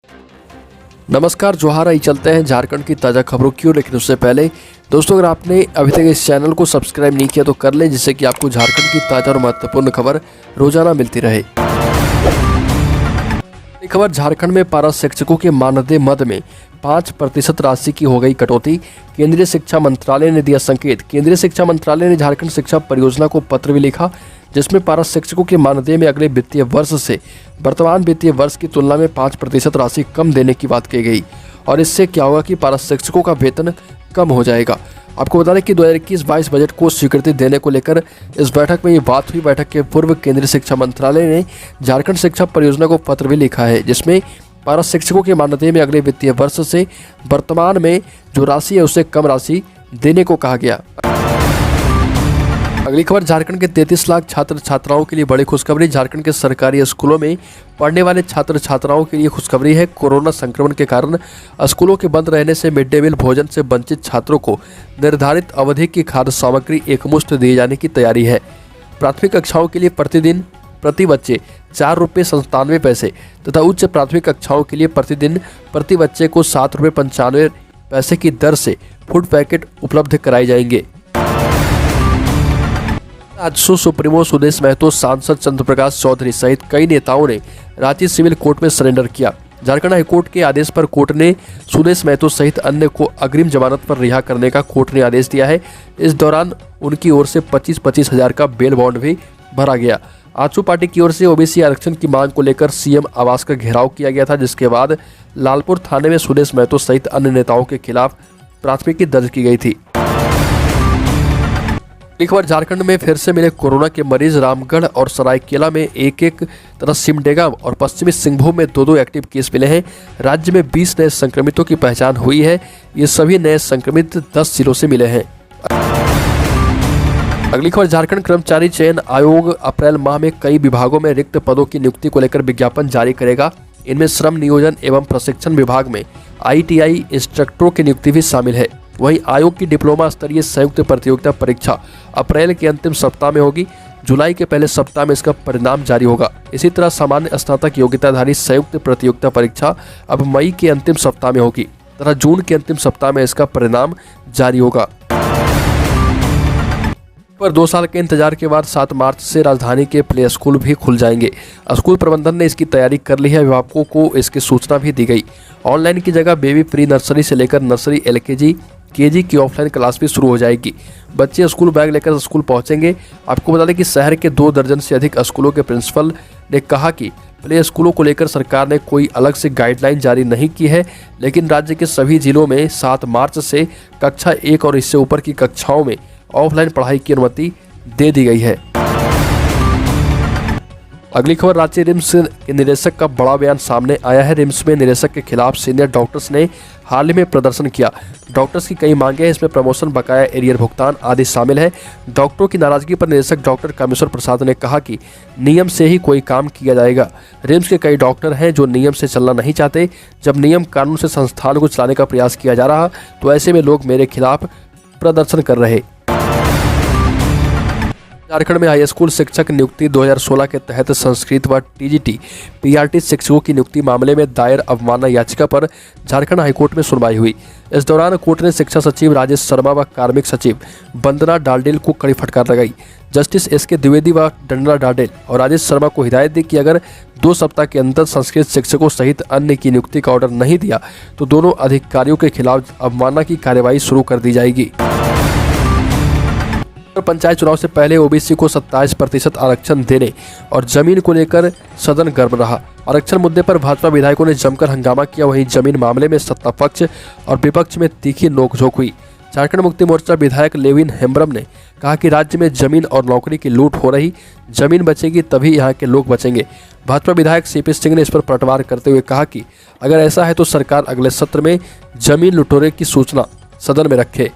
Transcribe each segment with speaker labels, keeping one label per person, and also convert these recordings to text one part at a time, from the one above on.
Speaker 1: नमस्कार, जोहार। आई चलते हैं झारखंड की ताज़ा खबरों की ओर। लेकिन उससे पहले दोस्तों, अगर आपने अभी तक इस चैनल को सब्सक्राइब नहीं किया तो कर लें, जिससे कि आपको झारखंड की ताज़ा और महत्वपूर्ण खबर रोजाना मिलती रहे। खबर झारखंड में पारा शिक्षकों के मानदेय मद में 5% राशि की हो गई कटौती। केंद्रीय शिक्षा मंत्रालय ने दिया संकेत। केंद्रीय शिक्षा मंत्रालय ने झारखंड शिक्षा परियोजना को पत्र भी लिखा, जिसमें पारा शिक्षकों के मानदेय में अगले वित्तीय वर्ष से वर्तमान वित्तीय वर्ष की तुलना में 5% राशि कम देने की बात कही गई। और इससे क्या होगा कि पारा शिक्षकों का वेतन कम हो जाएगा। आपको बता दें कि 2021-22 बजट को स्वीकृति देने को लेकर इस बैठक में ये बात हुई। बैठक के पूर्व केंद्रीय शिक्षा मंत्रालय ने झारखंड शिक्षा परियोजना को पत्र भी लिखा है, जिसमें पारा शिक्षकों के मानदेय में अगले वित्तीय वर्ष से वर्तमान में जो राशि है उससे कम राशि देने को कहा गया। अगली खबर, झारखंड के 33 लाख छात्र छात्राओं के लिए बड़ी खुशखबरी। झारखंड के सरकारी स्कूलों में पढ़ने वाले छात्र छात्राओं के लिए खुशखबरी है। कोरोना संक्रमण के कारण स्कूलों के बंद रहने से मिड डे मील भोजन से वंचित छात्रों को निर्धारित अवधि की खाद्य सामग्री एकमुश्त दिए जाने की तैयारी है। प्राथमिक कक्षाओं के लिए प्रतिदिन प्रति बच्चे ₹4.97 तथा उच्च प्राथमिक कक्षाओं के लिए प्रतिदिन प्रति बच्चे को ₹7.95 की दर से फूड पैकेट उपलब्ध कराए जाएंगे। आजसू सुप्रीमो सुदेश महतो, सांसद चंद्र प्रकाश चौधरी सहित कई नेताओं ने रांची सिविल कोर्ट में सरेंडर किया। झारखंड हाईकोर्ट के आदेश पर कोर्ट ने सुदेश महतो सहित अन्य को अग्रिम जमानत पर रिहा करने का कोर्ट ने आदेश दिया है। इस दौरान उनकी ओर से 25-25 हज़ार का बेल बॉन्ड भी भरा गया। आजसू पार्टी की ओर से ओबीसी आरक्षण की मांग को लेकर सीएम आवास का घेराव किया गया था, जिसके बाद लालपुर थाने में सुदेश महतो सहित अन्य नेताओं के खिलाफ प्राथमिकी दर्ज की गई थी। एक बार झारखंड में फिर से मिले कोरोना के मरीज। रामगढ़ और सरायकेला में एक तथा सिमडेगा और पश्चिमी सिंहभूम में 2 एक्टिव केस मिले हैं। राज्य में 20 नए संक्रमितों की पहचान हुई है। ये सभी नए संक्रमित 10 जिलों से मिले हैं। अगली खबर, झारखंड कर्मचारी चयन आयोग अप्रैल माह में कई विभागों में रिक्त पदों की नियुक्ति को लेकर विज्ञापन जारी करेगा। इनमें श्रम नियोजन एवं प्रशिक्षण विभाग में ITI इंस्ट्रक्टरों की नियुक्ति भी शामिल है। वहीं आयोग की डिप्लोमा स्तरीय संयुक्त प्रतियोगिता परीक्षा अप्रैल के अंतिम सप्ताह में होगी। जुलाई के पहले सप्ताह में इसका परिणाम जारी होगा। इसी तरह सामान्य स्नातक योग्यताधारी संयुक्त प्रतियोगिता परीक्षा अब मई के अंतिम सप्ताह में होगी तथा जून के अंतिम सप्ताह में इसका परिणाम जारी होगा। पर 2 साल के इंतजार के बाद 7 मार्च से राजधानी के प्ले स्कूल भी खुल जाएंगे। स्कूल प्रबंधन ने इसकी तैयारी कर ली है। अभिभावकों को इसकी सूचना भी दी गई। ऑनलाइन की जगह बेबी प्री नर्सरी से लेकर नर्सरी LKG KG की ऑफलाइन क्लास भी शुरू हो जाएगी। बच्चे स्कूल बैग लेकर स्कूल पहुंचेंगे। आपको बता दें कि शहर के 2 दर्जन से अधिक स्कूलों के प्रिंसिपल ने कहा कि प्ले स्कूलों को लेकर सरकार ने कोई अलग से गाइडलाइन जारी नहीं की है, लेकिन राज्य के सभी जिलों में 7 मार्च से कक्षा 1 और इससे ऊपर की कक्षाओं में ऑफलाइन पढ़ाई की अनुमति दे दी गई है। अगली खबर, रांची रिम्स के निदेशक का बड़ा बयान सामने आया है। रिम्स में निदेशक के खिलाफ सीनियर डॉक्टर्स ने हाल ही में प्रदर्शन किया। डॉक्टर्स की कई मांगे हैं, इसमें प्रमोशन, बकाया एरियर भुगतान आदि शामिल है। डॉक्टरों की नाराजगी पर निदेशक डॉक्टर कामेश्वर प्रसाद ने कहा कि नियम से ही कोई काम किया जाएगा। रिम्स के कई डॉक्टर हैं जो नियम से चलना नहीं चाहते। जब नियम कानून से संस्थान को चलाने का प्रयास किया जा रहा तो ऐसे में लोग मेरे खिलाफ प्रदर्शन कर रहे। झारखंड में हाई स्कूल शिक्षक नियुक्ति 2016 के तहत संस्कृत व TGT PRT शिक्षकों की नियुक्ति मामले में दायर अवमानना याचिका पर झारखंड हाईकोर्ट में सुनवाई हुई। इस दौरान कोर्ट ने शिक्षा सचिव राजेश शर्मा व कार्मिक सचिव वंदना डालडेल को कड़ी फटकार लगाई। जस्टिस SK द्विवेदी व वंदना डालडेल और राजेश शर्मा को हिदायत दी कि अगर 2 सप्ताह के अंदर संस्कृत शिक्षकों सहित अन्य की नियुक्ति का ऑर्डर नहीं दिया तो दोनों अधिकारियों के खिलाफ अवमानना की कार्यवाही शुरू कर दी जाएगी। पंचायत चुनाव से पहले ओबीसी को 27% आरक्षण देने और जमीन को लेकर सदन गर्म रहा। आरक्षण मुद्दे पर भाजपा विधायकों ने जमकर हंगामा किया। वहीं जमीन मामले में सत्ता पक्ष और विपक्ष में तीखी नोकझोंक हुई। झारखंड मुक्ति मोर्चा विधायक लेविन हेम्ब्रम ने कहा कि राज्य में जमीन और नौकरी की लूट हो रही, जमीन बचेगी तभी यहाँ के लोग बचेंगे। भाजपा विधायक CP सिंह ने इस पर पलटवार करते हुए कहा कि अगर ऐसा है तो सरकार अगले सत्र में जमीन लुटेरे की सूचना सदन में रखे।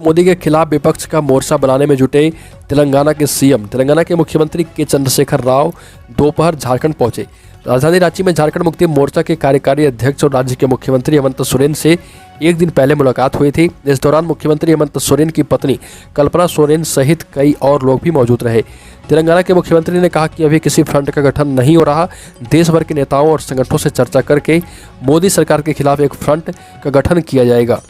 Speaker 1: मोदी के खिलाफ विपक्ष का मोर्चा बनाने में जुटे तेलंगाना के CM। तेलंगाना के मुख्यमंत्री के चंद्रशेखर राव दोपहर झारखंड पहुंचे। राजधानी रांची में झारखंड मुक्ति मोर्चा के कार्यकारी अध्यक्ष और राज्य के मुख्यमंत्री हेमंत सोरेन से एक दिन पहले मुलाकात हुई थी। इस दौरान मुख्यमंत्री हेमंत सोरेन की पत्नी कल्पना सोरेन सहित कई और लोग भी मौजूद रहे। तेलंगाना के मुख्यमंत्री ने कहा कि अभी किसी फ्रंट का गठन नहीं हो रहा, देश भर के नेताओं और संगठनों से चर्चा करके मोदी सरकार के खिलाफ एक फ्रंट का गठन किया जाएगा।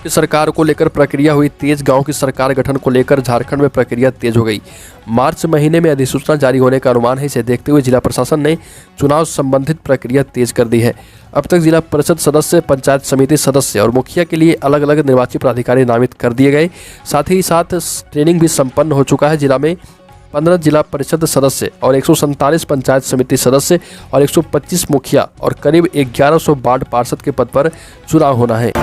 Speaker 1: सरकार को लेकर प्रक्रिया हुई तेज। गांव की सरकार गठन को लेकर झारखंड में प्रक्रिया तेज हो गई। मार्च महीने में अधिसूचना जारी होने का अनुमान है। इसे देखते हुए जिला प्रशासन ने चुनाव संबंधित प्रक्रिया तेज कर दी है। अब तक जिला परिषद सदस्य, पंचायत समिति सदस्य और मुखिया के लिए अलग अलग निर्वाची पदाधिकारी नामित कर दिए गए। साथ ही साथ ट्रेनिंग भी संपन्न हो चुका है। जिला में 15 जिला परिषद सदस्य और 147 पंचायत समिति सदस्य और 125 मुखिया और करीब 1100 वार्ड पार्षद के पद पर चुनाव होना है।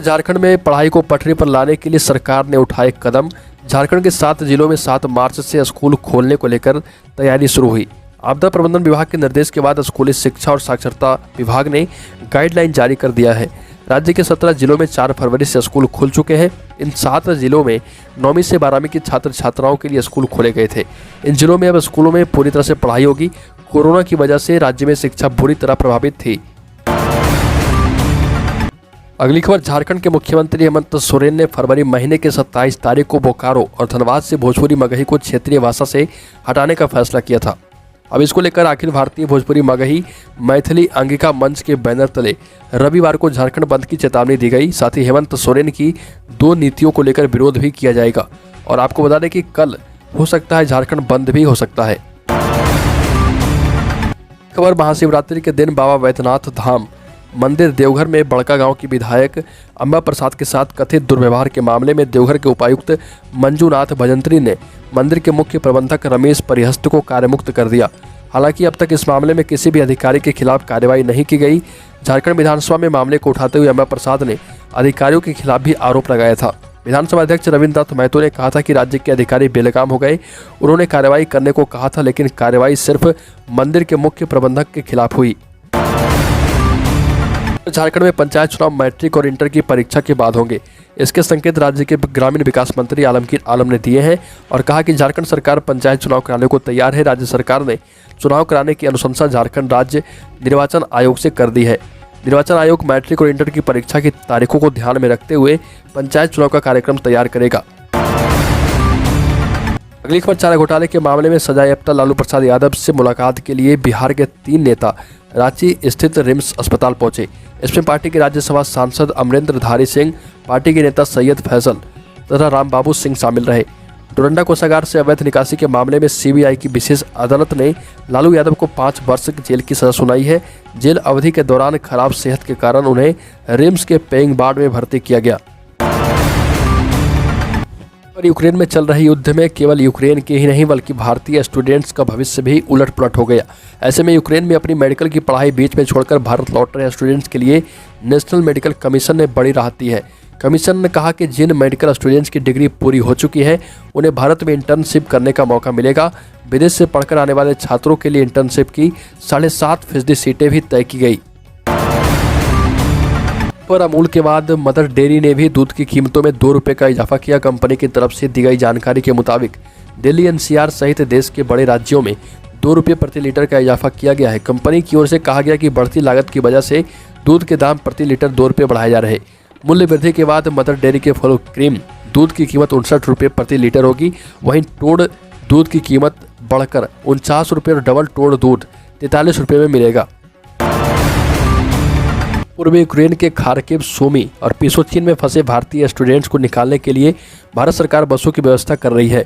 Speaker 1: झारखंड में पढ़ाई को पटरी पर लाने के लिए सरकार ने उठाए कदम। झारखंड के 7 जिलों में 7 मार्च से स्कूल खोलने को लेकर तैयारी शुरू हुई। आपदा प्रबंधन विभाग के निर्देश के बाद स्कूली शिक्षा और साक्षरता विभाग ने गाइडलाइन जारी कर दिया है। राज्य के 17 जिलों में 4 फरवरी से स्कूल खुल चुके हैं। इन 7 जिलों में 9वीं से 12वीं के छात्र छात्राओं के लिए स्कूल खोले गए थे। इन जिलों में अब स्कूलों में पूरी तरह से पढ़ाई होगी। कोरोना की वजह से राज्य में शिक्षा बुरी तरह प्रभावित थी। अगली खबर, झारखंड के मुख्यमंत्री हेमंत सोरेन ने फरवरी महीने के 27 तारीख को बोकारो और धनबाद से भोजपुरी मगही को क्षेत्रीय भाषा से हटाने का फैसला किया था। अब इसको लेकर अखिल भारतीय भोजपुरी मगही मैथिली अंगिका मंच के बैनर तले रविवार को झारखंड बंद की चेतावनी दी गई। साथ ही हेमंत सोरेन की 2 नीतियों को लेकर विरोध भी किया जाएगा। और आपको बता दें कि कल हो सकता है झारखंड बंद भी हो सकता है। खबर, महाशिवरात्रि के दिन बाबा वैद्यनाथ धाम मंदिर देवघर में बड़का गांव की विधायक अम्बा प्रसाद के साथ कथित दुर्व्यवहार के मामले में देवघर के उपायुक्त मंजूनाथ भजंत्री ने मंदिर के मुख्य प्रबंधक रमेश परिहस्त को कार्यमुक्त कर दिया। हालांकि अब तक इस मामले में किसी भी अधिकारी के खिलाफ कार्रवाई नहीं की गई। झारखंड विधानसभा में मामले को उठाते हुए अम्बा प्रसाद ने अधिकारियों के खिलाफ भी आरोप लगाया था। विधानसभा अध्यक्ष रविन्द्र दत्त महतो ने कहा था कि राज्य के अधिकारी बेलगाम हो गए। उन्होंने कार्रवाई करने को कहा था, लेकिन कार्रवाई सिर्फ मंदिर के मुख्य प्रबंधक के खिलाफ हुई। झारखंड में पंचायत चुनाव मैट्रिक और इंटर की परीक्षा के बाद होंगे। इसके संकेत राज्य के ग्रामीण विकास मंत्री आलमगीर आलम ने दिए हैं और कहा कि झारखंड सरकार पंचायत चुनाव कराने को तैयार है। राज्य सरकार ने चुनाव कराने की अनुशंसा झारखंड राज्य निर्वाचन आयोग से कर दी है। निर्वाचन आयोग मैट्रिक और इंटर की परीक्षा की तारीखों को ध्यान में रखते हुए पंचायत चुनाव का कार्यक्रम तैयार करेगा। अगली खबर, चारा घोटाले के मामले में सजायाफ्ता लालू प्रसाद यादव से मुलाकात के लिए बिहार के 3 नेता रांची स्थित रिम्स अस्पताल पहुंचे। इसमें पार्टी के राज्यसभा सांसद अमरेंद्र धारी सिंह, पार्टी के नेता सैयद फैसल तथा रामबाबू सिंह शामिल रहे। डोरंडा कोषागार से अवैध निकासी के मामले में सीबीआई की विशेष अदालत ने लालू यादव को 5 वर्ष की जेल की सजा सुनाई है। जेल अवधि के दौरान खराब सेहत के कारण उन्हें रिम्स के पेइंग वार्ड में भर्ती किया गया। और यूक्रेन में चल रही युद्ध में केवल यूक्रेन के ही नहीं बल्कि भारतीय स्टूडेंट्स का भविष्य भी उलट-पुलट हो गया। ऐसे में यूक्रेन में अपनी मेडिकल की पढ़ाई बीच में छोड़कर भारत लौट रहे स्टूडेंट्स के लिए नेशनल मेडिकल कमीशन ने बड़ी राहत दी है। कमीशन ने कहा कि जिन मेडिकल स्टूडेंट्स की डिग्री पूरी हो चुकी है उन्हें भारत में इंटर्नशिप करने का मौका मिलेगा। विदेश से पढ़कर आने वाले छात्रों के लिए इंटर्नशिप की 7.5% सीटें भी तय की गई। पर अमूल के बाद मदर डेयरी ने भी दूध की कीमतों में 2 रुपये का इजाफा किया। कंपनी की तरफ से दी गई जानकारी के मुताबिक दिल्ली, एनसीआर सहित देश के बड़े राज्यों में 2 रुपये प्रति लीटर का इजाफा किया गया है। कंपनी की ओर से कहा गया कि बढ़ती लागत की वजह से दूध के दाम प्रति लीटर 2 रुपये बढ़ाए जा रहे। मूल्य वृद्धि के बाद मदर डेयरी के फुल क्रीम दूध की कीमत 59 रुपये प्रति लीटर होगी। वहीं टोड दूध की कीमत बढ़कर 49 रुपये और डबल टोड दूध 43 रुपये में मिलेगा। पूर्वी यूक्रेन के खार्किव, सूमी और पिसोचिन में फंसे भारतीय स्टूडेंट्स को निकालने के लिए भारत सरकार बसों की व्यवस्था कर रही है।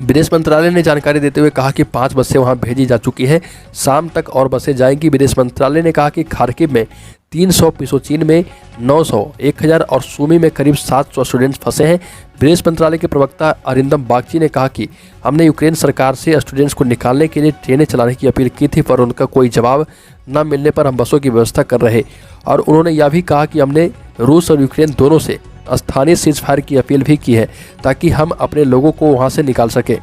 Speaker 1: विदेश मंत्रालय ने जानकारी देते हुए कहा कि 5 बसें वहां भेजी जा चुकी है। शाम तक और बसें जाएंगी। विदेश मंत्रालय ने कहा कि खार्किव में 300, पिसोचिन में 900, 1000 और सूमी में करीब 700 स्टूडेंट्स फंसे हैं। विदेश मंत्रालय के प्रवक्ता अरिंदम बागची ने कहा कि हमने यूक्रेन सरकार से स्टूडेंट्स को निकालने के लिए ट्रेनें चलाने की अपील की थी, पर उनका कोई जवाब न मिलने पर हम बसों की व्यवस्था कर रहे। और उन्होंने यह भी कहा कि हमने रूस और यूक्रेन दोनों से स्थानीय सीजफायर की अपील भी की है ताकि हम अपने लोगों को वहां से निकाल सके।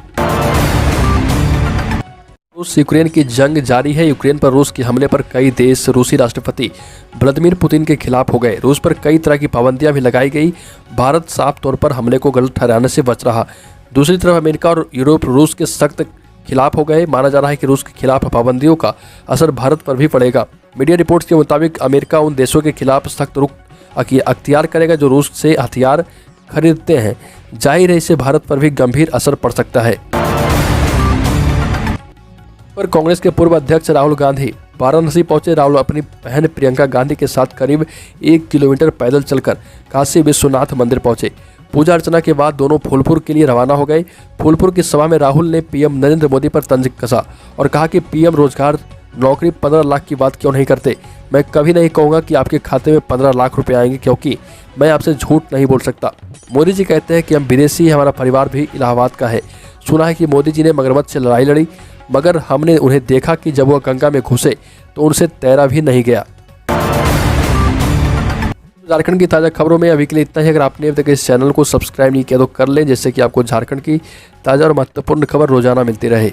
Speaker 1: रूस यूक्रेन की जंग जारी है। यूक्रेन पर रूस के हमले पर कई देश रूसी राष्ट्रपति व्लादिमीर पुतिन के खिलाफ हो गए। रूस पर कई तरह की पाबंदियां भी लगाई गई। भारत साफ तौर पर हमले को गलत ठहराने से बच रहा। दूसरी तरफ अमेरिका और यूरोप रूस के सख्त खिलाफ हो गए। माना जा रहा है कि रूस के खिलाफ पाबंदियों का असर भारत पर भी पड़ेगा। मीडिया रिपोर्ट्स के मुताबिक अमेरिका उन देशों के खिलाफ सख्त रुख अख्तियार करेगा जो रूस से हथियार खरीदते हैं। जाहिर है इससे भारत पर भी गंभीर असर पड़ सकता है। पर कांग्रेस के पूर्व अध्यक्ष राहुल गांधी वाराणसी पहुंचे। राहुल अपनी बहन प्रियंका गांधी के साथ करीब 1 किलोमीटर पैदल चलकर काशी विश्वनाथ मंदिर पहुंचे। पूजा अर्चना के बाद दोनों फूलपुर के लिए रवाना हो गए। फूलपुर की सभा में राहुल ने पीएम नरेंद्र मोदी पर तंज कसा और कहा कि पीएम रोजगार नौकरी 15 लाख की बात क्यों नहीं करते। मैं कभी नहीं कहूँगा कि आपके खाते में 15 लाख रुपए आएंगे, क्योंकि मैं आपसे झूठ नहीं बोल सकता। मोदी जी कहते हैं कि हम विदेशी, हमारा परिवार भी इलाहाबाद का है। सुना है कि मोदी जी ने मगरमच्छ से लड़ाई लड़ी, मगर हमने उन्हें देखा कि जब वह गंगा में घुसे तो उनसे तैरा भी नहीं गया। झारखंड की ताज़ा खबरों में अभी के लिए इतना ही। अगर आपने अभी तक इस चैनल को सब्सक्राइब नहीं किया तो कर लें, जिससे कि आपको झारखंड की ताज़ा और महत्वपूर्ण खबर रोजाना मिलती रहे।